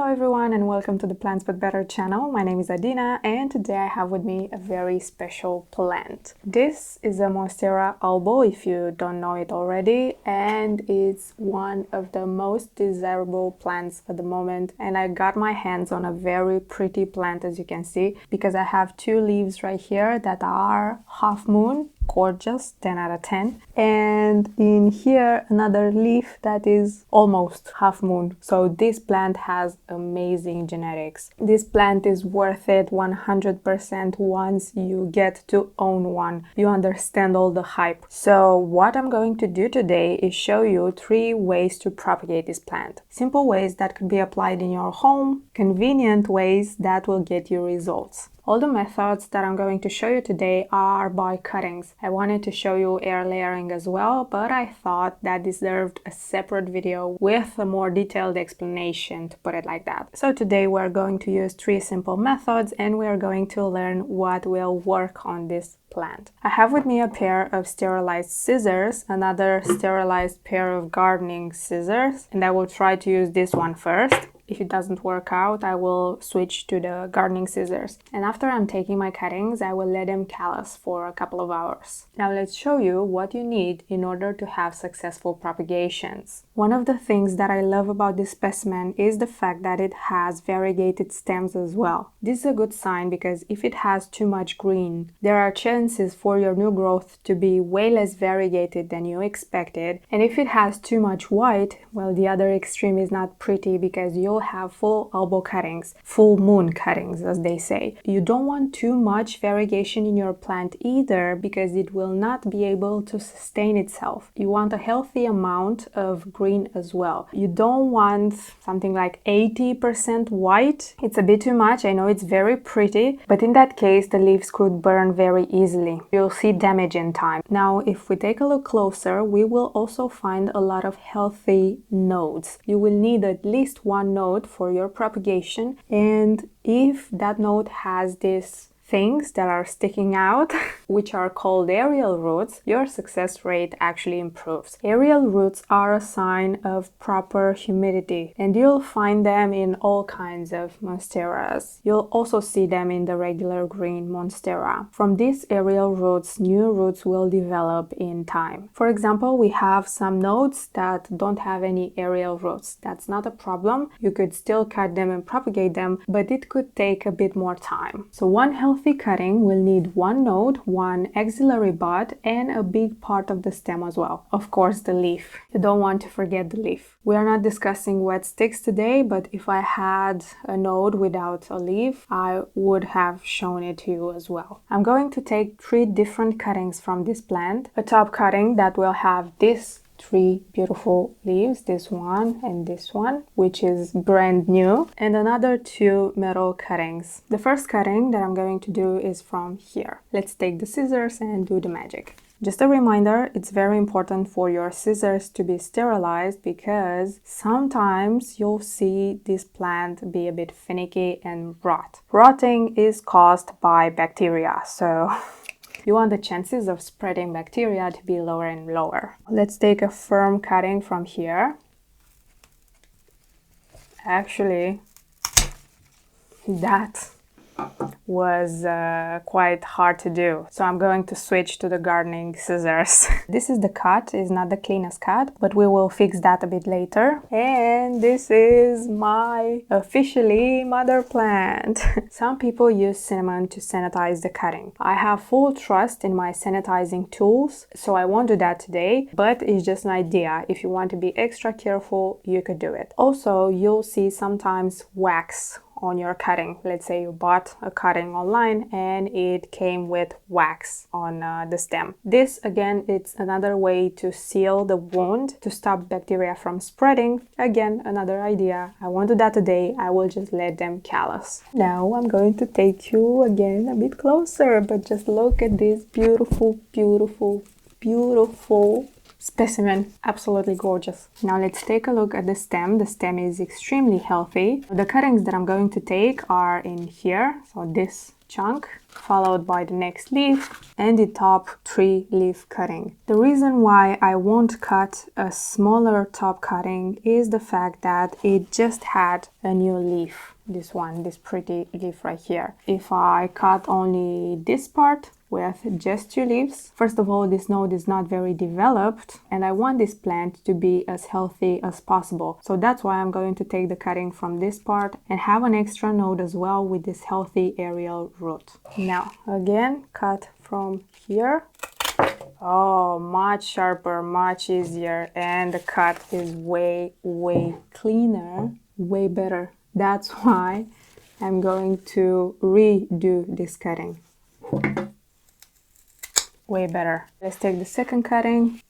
Hello everyone and welcome to the Plants But Better channel. My name is Adina and today I have with me a very special plant. This is a Monstera Albo if you don't know it already, and it's one of the most desirable plants at the moment, and I got my hands on a very pretty plant, as you can see, because I have two leaves right here that are half moon. Gorgeous, 10 out of 10. And in here another leaf that is almost half moon. So this plant has amazing genetics. This plant is worth it 100% once you get to own one. You understand all the hype. So what I'm going to do today is show you 3 ways to propagate this plant. Simple ways that could be applied in your home, convenient ways that will get you results. All the methods that I'm going to show you today are by cuttings. I wanted to show you air layering as well, but I thought that deserved a separate video with a more detailed explanation, to put it like that. So today we're going to use 3 simple methods and we're going to learn what will work on this plant. I have with me a pair of sterilized scissors, another sterilized pair of gardening scissors, and I will try to use this one first. If it doesn't work out, I will switch to the gardening scissors. And after I'm taking my cuttings, I will let them callus for a couple of hours. Now let's show you what you need in order to have successful propagations. One of the things that I love about this specimen is the fact that it has variegated stems as well. This is a good sign because if it has too much green, there are chances for your new growth to be way less variegated than you expected. And if it has too much white, well, the other extreme is not pretty because you'll have full elbow cuttings, full moon cuttings, as they say. You don't want too much variegation in your plant either because it will not be able to sustain itself. You want a healthy amount of green as well. You don't want something like 80% white. It's a bit too much. I know it's very pretty, but in that case the leaves could burn very easily. You'll see damage in time. Now if we take a look closer, we will also find a lot of healthy nodes. You will need at least one node for your propagation, and if that node has these things that are sticking out, which are called aerial roots, your success rate actually improves. Aerial roots are a sign of proper humidity, and you'll find them in all kinds of monsteras. You'll also see them in the regular green monstera. From these aerial roots, new roots will develop in time. For example, we have some nodes that don't have any aerial roots. That's not a problem. You could still cut them and propagate them, but it could take a bit more time. So one healthy cutting will need one node, one axillary bud, and a big part of the stem as well. Of course, the leaf. You don't want to forget the leaf. We are not discussing wet sticks today, but if I had a node without a leaf, I would have shown it to you as well. I'm going to take 3 different cuttings from this plant. A top cutting that will have this 3 beautiful leaves, this one and this one, which is brand new, and another 2 metal cuttings. The first cutting that I'm going to do is from here. Let's take the scissors and do the magic. Just a reminder, it's very important for your scissors to be sterilized because sometimes you'll see this plant be a bit finicky and rot. Rotting is caused by bacteria, so you want the chances of spreading bacteria to be lower and lower. Let's take a firm cutting from here. Actually, that was quite hard to do. So I'm going to switch to the gardening scissors. This is the cut, is not the cleanest cut, but we will fix that a bit later. And this is my officially mother plant. Some people use cinnamon to sanitize the cutting. I have full trust in my sanitizing tools, so I won't do that today, but it's just an idea. If you want to be extra careful, you could do it. Also, you'll see sometimes wax on your cutting. Let's say you bought a cutting online and it came with wax on the stem. This again, it's another way to seal the wound to stop bacteria from spreading. Again, another idea. I won't do that today. I will just let them callus. Now I'm going to take you again a bit closer, but just look at this beautiful, beautiful, beautiful specimen. Absolutely gorgeous. Now let's take a look at the stem. The stem is extremely healthy. The cuttings that I'm going to take are in here. So this chunk, followed by the next leaf and the top 3 leaf cutting. The reason why I won't cut a smaller top cutting is the fact that it just had a new leaf. This one, this pretty leaf right here. If I cut only this part with just 2 leaves, first of all, this node is not very developed and I want this plant to be as healthy as possible. So that's why I'm going to take the cutting from this part and have an extra node as well with this healthy aerial root. Now, again, cut from here. Oh, much sharper, much easier, and the cut is way cleaner, way better. That's why I'm going to redo this cutting. Way better. Let's take the second cutting.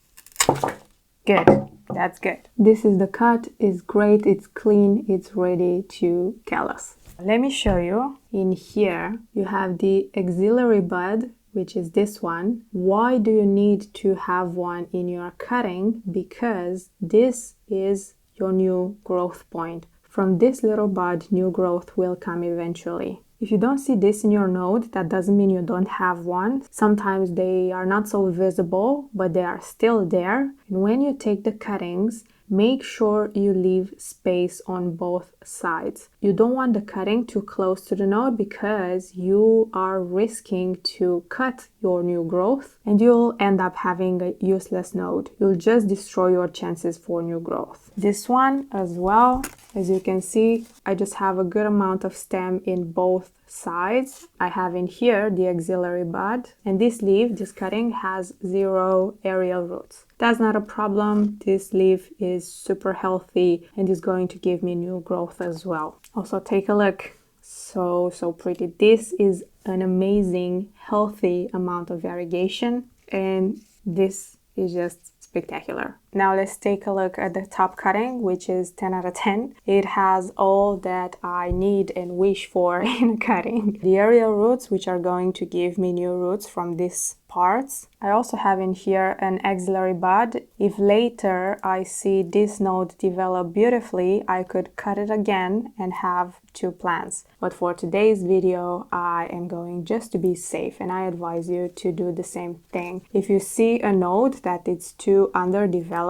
Good, that's good. This is the cut, it's great, it's clean, it's ready to callus. Let me show you. In here, you have the axillary bud, which is this one. Why do you need to have one in your cutting? Because this is your new growth point. From this little bud, new growth will come eventually. If you don't see this in your node, that doesn't mean you don't have one. Sometimes they are not so visible, but they are still there. And when you take the cuttings, make sure you leave space on both sides. You don't want the cutting too close to the node because you are risking to cut your new growth and you'll end up having a useless node. You'll just destroy your chances for new growth. This one as well, as you can see, I just have a good amount of stem in both sides. I have in here the axillary bud, and this leaf, this cutting, has 0 aerial roots. That's not a problem. This leaf is super healthy and is going to give me new growth as well. Also, take a look. So pretty. This is an amazing, healthy amount of variegation, and this is just spectacular. Now let's take a look at the top cutting, which is 10 out of 10. It has all that I need and wish for in a cutting. The aerial roots, which are going to give me new roots from these parts. I also have in here an axillary bud. If later I see this node develop beautifully, I could cut it again and have 2 plants. But for today's video, I am going just to be safe, and I advise you to do the same thing. If you see a node that it's too underdeveloped,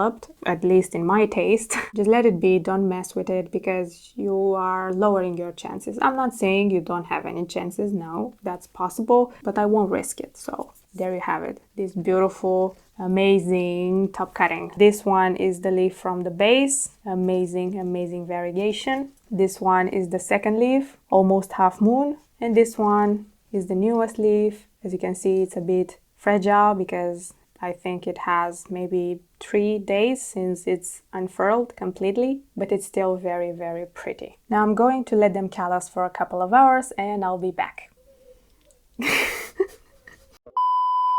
at least in my taste, just let it be, don't mess with it, because you are lowering your chances. I'm not saying you don't have any chances, no, that's possible, but I won't risk it. So there you have it, this beautiful, amazing top cutting. This one is the leaf from the base, amazing variegation. This one is the second leaf, almost half moon, and this one is the newest leaf. As you can see, it's a bit fragile because I think it has maybe 3 days since it's unfurled completely, but it's still very pretty. Now I'm going to let them callus for a couple of hours and I'll be back.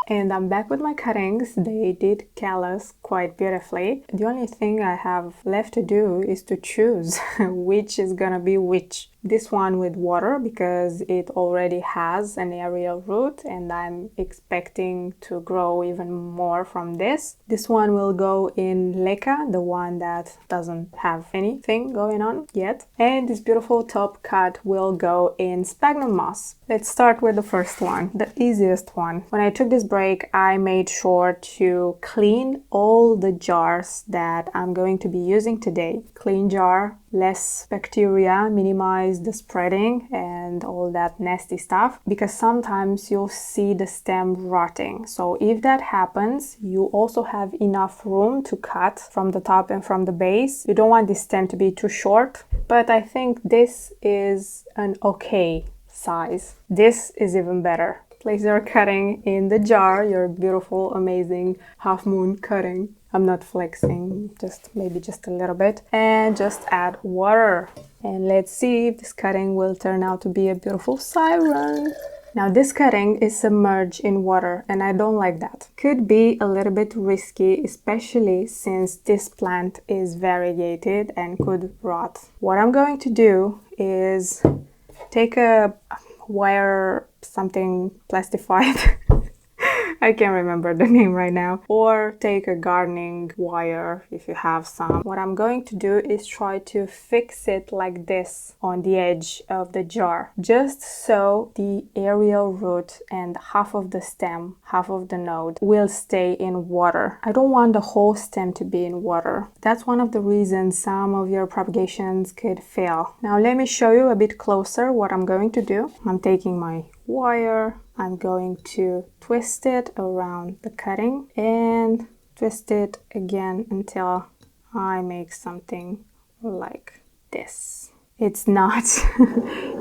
And I'm back with my cuttings. They did callus quite beautifully. The only thing I have left to do is to choose which is gonna be which. This one with water because it already has an aerial root and I'm expecting to grow even more from this. This one will go in LECA, the one that doesn't have anything going on yet. And this beautiful top cut will go in Sphagnum moss. Let's start with the first one, the easiest one. When I took this break, I made sure to clean all the jars that I'm going to be using today. Clean jar, less bacteria, minimize the spreading and all that nasty stuff, because sometimes you'll see the stem rotting. So if that happens, you also have enough room to cut from the top and from the base. You don't want this stem to be too short, but I think this is an okay size. This is even better. Place your cutting in the jar, your beautiful, amazing half moon cutting. I'm not flexing, maybe just a little bit, and just add water. And let's see if this cutting will turn out to be a beautiful siren. Now this cutting is submerged in water and I don't like that. Could be a little bit risky, especially since this plant is variegated and could rot. What I'm going to do is take a wire, something plastified. I can't remember the name right now. Or take a gardening wire if you have some. What I'm going to do is try to fix it like this on the edge of the jar, just so the aerial root and half of the stem, half of the node will stay in water. I don't want the whole stem to be in water. That's one of the reasons some of your propagations could fail. Now let me show you a bit closer what I'm going to do. I'm taking my wire, I'm going to twist it around the cutting and twist it again until I make something like this. It's not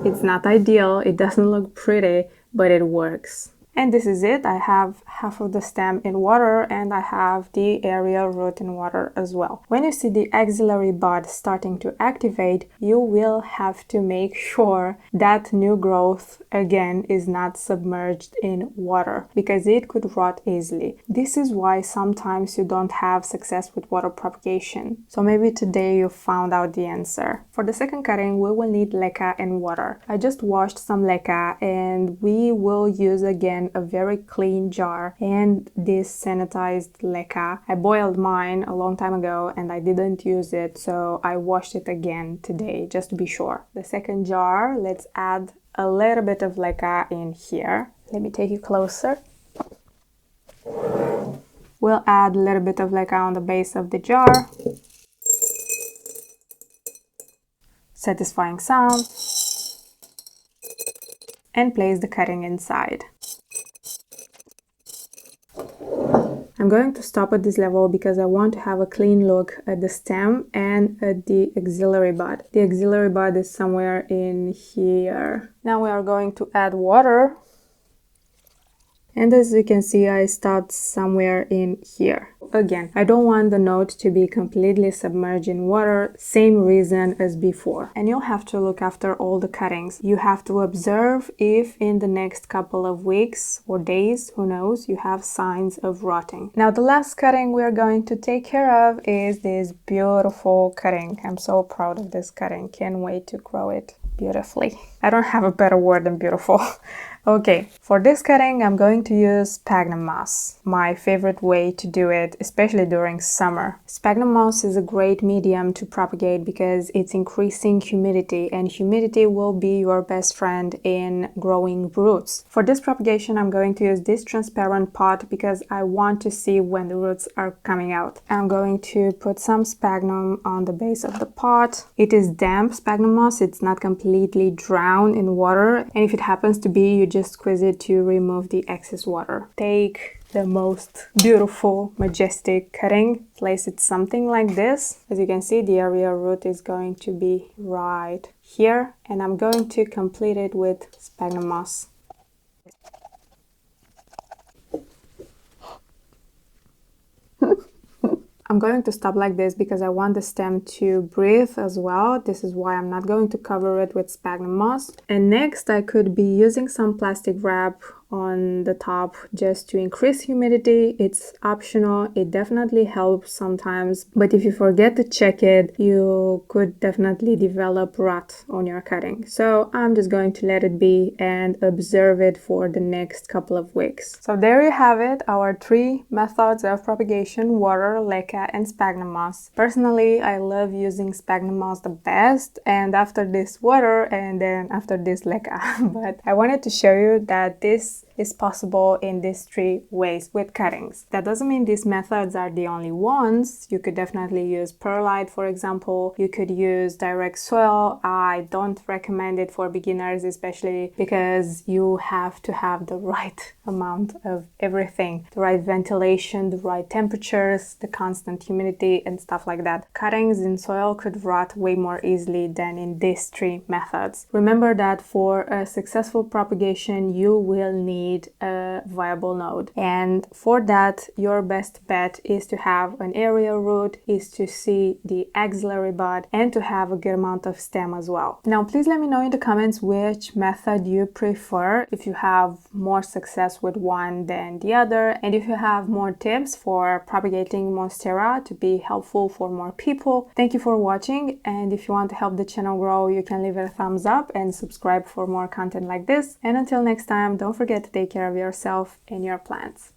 it's not ideal, it doesn't look pretty, but it works. And this is it. I have half of the stem in water and I have the aerial root in water as well. When you see the axillary bud starting to activate, you will have to make sure that new growth again is not submerged in water because it could rot easily. This is why sometimes you don't have success with water propagation. So maybe today you found out the answer. For the second cutting, we will need LECA and water. I just washed some LECA and we will use again a very clean jar and this sanitized LECA. I boiled mine a long time ago and I didn't use it, so I washed it again today just to be sure. The second jar, let's add a little bit of LECA in here. Let me take you closer. We'll add a little bit of LECA on the base of the jar. Satisfying sound. And place the cutting inside. I'm going to stop at this level because I want to have a clean look at the stem and at the axillary bud. The axillary bud is somewhere in here. Now we are going to add water. And as you can see, I stopped somewhere in here. Again, I don't want the node to be completely submerged in water, same reason as before. And you'll have to look after all the cuttings. You have to observe if in the next couple of weeks or days, who knows, you have signs of rotting. Now the last cutting we're going to take care of is this beautiful cutting. I'm so proud of this cutting. Can't wait to grow it beautifully. I don't have a better word than beautiful. Okay, for this cutting I'm going to use sphagnum moss, my favorite way to do it, especially during summer. Sphagnum moss is a great medium to propagate because it's increasing humidity, and humidity will be your best friend in growing roots. For this propagation I'm going to use this transparent pot because I want to see when the roots are coming out. I'm going to put some sphagnum on the base of the pot. It is damp sphagnum moss, it's not completely drowned in water, and if it happens to be, you just squeeze it to remove the excess water. Take the most beautiful, majestic cutting, place it something like this. As you can see, the aerial root is going to be right here, and I'm going to complete it with sphagnum moss. I'm going to stop like this because I want the stem to breathe as well. This is why I'm not going to cover it with sphagnum moss. And next I could be using some plastic wrap on the top just to increase humidity. It's optional. It definitely helps sometimes, but if you forget to check it, you could definitely develop rot on your cutting. So I'm just going to let it be and observe it for the next couple of weeks. So there you have it, our 3 methods of propagation: water, LECA, and sphagnum moss. Personally, I love using sphagnum moss the best, and after this water, and then after this LECA. But I wanted to show you that this is possible in these 3 ways with cuttings. That doesn't mean these methods are the only ones. You could definitely use perlite, for example. You could use direct soil. I don't recommend it for beginners, especially because you have to have the right amount of everything, the right ventilation, the right temperatures, the constant humidity, and stuff like that. Cuttings in soil could rot way more easily than in these 3 methods. Remember that for a successful propagation, you will need a viable node, and for that your best bet is to have an aerial root, is to see the axillary bud, and to have a good amount of stem as well. Now please let me know in the comments which method you prefer, if you have more success with one than the other, and if you have more tips for propagating Monstera to be helpful for more people. Thank you for watching, and if you want to help the channel grow, you can leave it a thumbs up and subscribe for more content like this. And until next time, don't forget to take care of yourself and your plants.